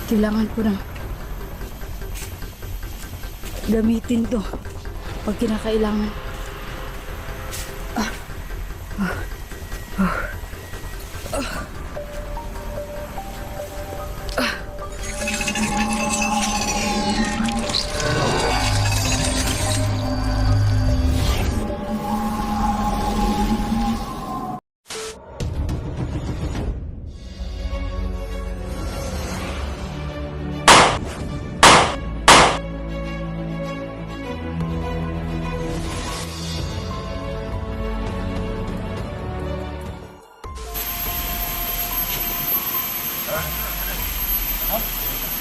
Kailangan ko nang gamitin to pag kinakailangan.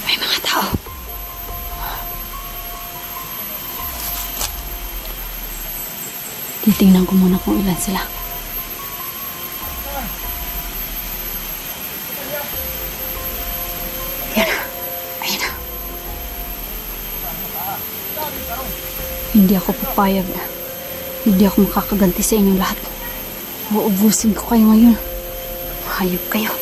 May mga tao. Titingnan ko muna kung ilan sila. Ayan na. Ayan na. Hindi ako papayag na. Hindi ako makakaganti sa inyong lahat. Uubusin ko kayo ngayon. Hayop kayo.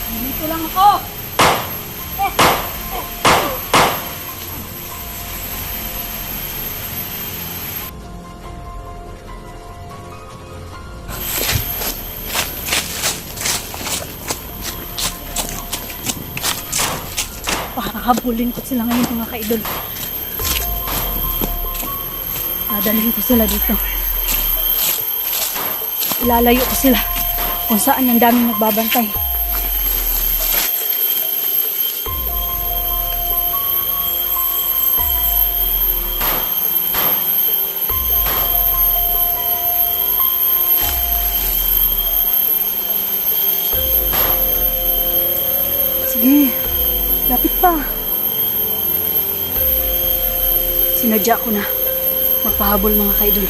Dito lang ako. Pakakabulin ko sila ngayon mga kaidol. Dadalhin ko sila dito. Ilalayo ko sila kung saan ang daming nagbabantay. Sige, lapit pa. Sinadya ko na magpahabol mga kaidol.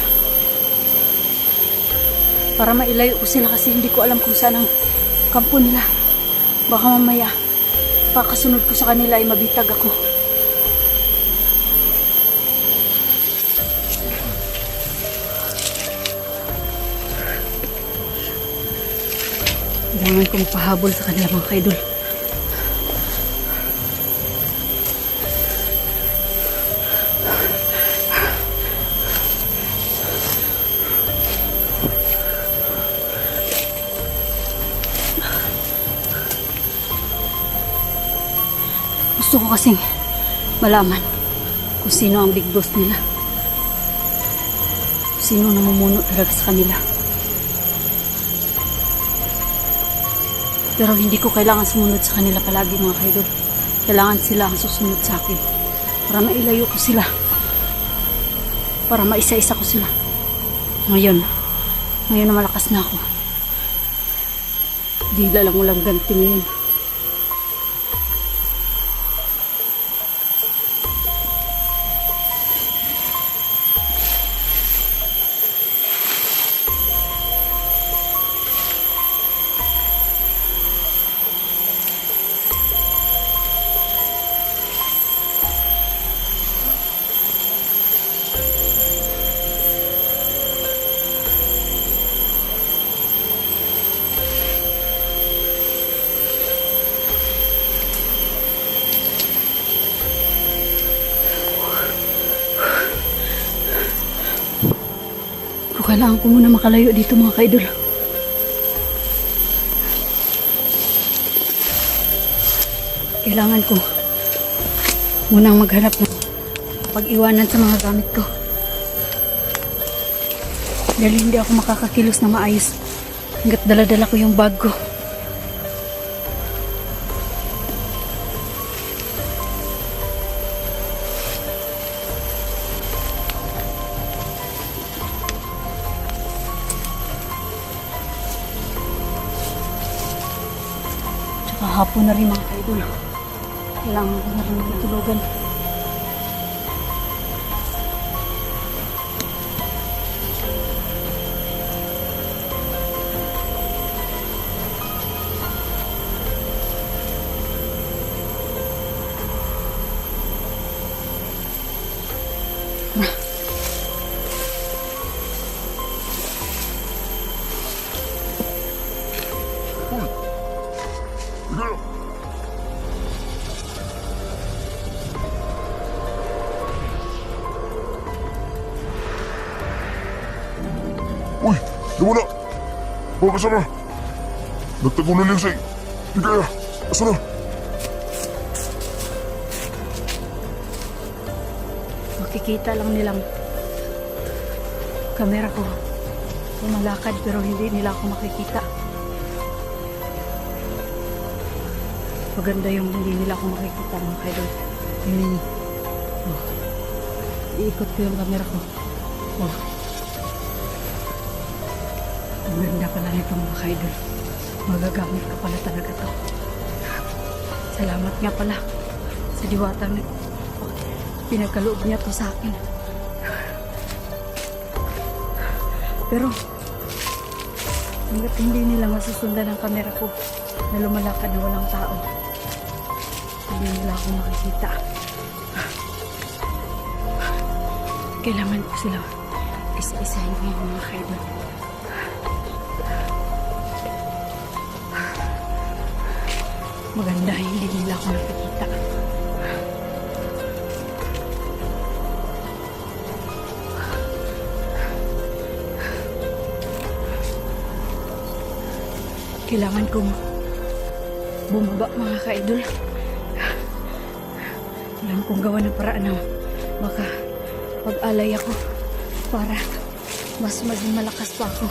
Para mailayo ko sila kasi hindi ko alam kung saan ang kampo nila. Baka mamaya, pakasunod ko sa kanila ay mabitag ako. Kailangan ko magpahabol sa kanila mga kaidol. Gusto ko kasing malaman kung sino ang big boss nila. Kung sino namumuno talaga sa kanila. Pero hindi ko kailangan sumunod sa kanila palagi mga kaidol. Kailangan sila ang susunod sa akin. Para mailayo ko sila. Para maisa-isa ko sila. Ngayon na malakas na ako. Di lang walang ganti ngayon. Kailangan ko muna makalayo dito mga kaidol. Kailangan ko munang maghanap ng pag-iwanan sa mga gamit ko. Dahil hindi ako makakakilos na maayos hanggat dala-dala ko yung bag ko. Hapon na rin mga kaidol. Kailangan ko na rin matulugan. Ligaya! Uy! Nawala! Mga kasama! Nagtago na Lingsay! Ligaya! Asa na? Makikita lang nilang kamera ko. Lumalakad pero hindi nila ako makikita. Maganda yung hindi nila ako makikita mga kaidol. Tingnan niyo. Oh. Iikot ko yung camera ko. Oh. Ang ganda pala nito mga kaidol. Magagamit ka pala talaga to. Salamat nga pala sa diwatang na pinagkaloob niya to sa akin. Pero hanggat hindi nila masusundan ang kamera ko na lumalakad na walang tao, hindi nila ako makikita. Kailangan ko sila isa-isahin ko yung mga kaidol. Maganda hindi nila ako nakikita. Kailangan kong bumaba mga kaidol. Kailangan kong gawa ng paraan na baka pag-alay ako para mas maging malakas pa ako.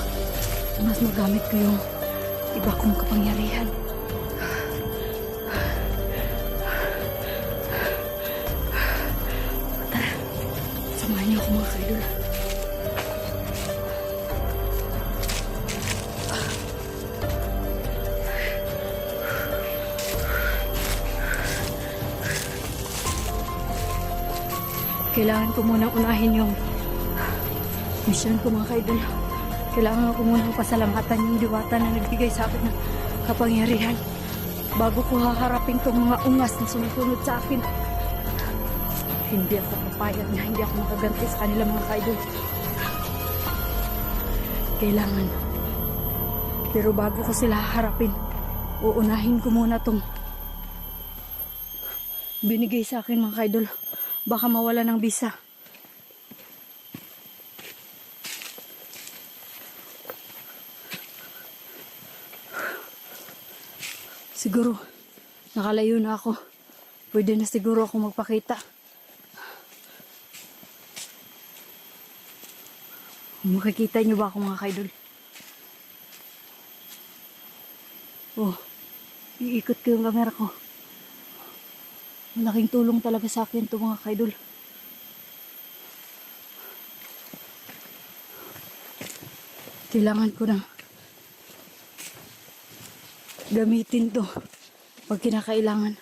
Mas magamit ko yung iba kong kapangyarihan. Tara, samahan niyo ako mga kaidol. Kailangan ko munang unahin yung mission ko mga kaidol. Kailangan ko munang pasalamatan yung diwata na nagbigay sa akin ng kapangyarihan bago ko haharapin tong mga ungas na sumusunod sa akin. Hindi ako papayag na hindi ako makaganti sa kanila mga kaidol. Kailangan. Pero bago ko sila haharapin, uunahin ko muna tong binigay sa akin mga kaidol. Baka mawala ng bisa. Siguro, nakalayo na ako. Pwede na siguro ako magpakita. Makikita niyo ba ako mga kaidol? Oh, iikot ko yung camera ko. Malaking tulong talaga sa akin ito mga kaidol. Kailangan ko na gamitin to pag kinakailangan.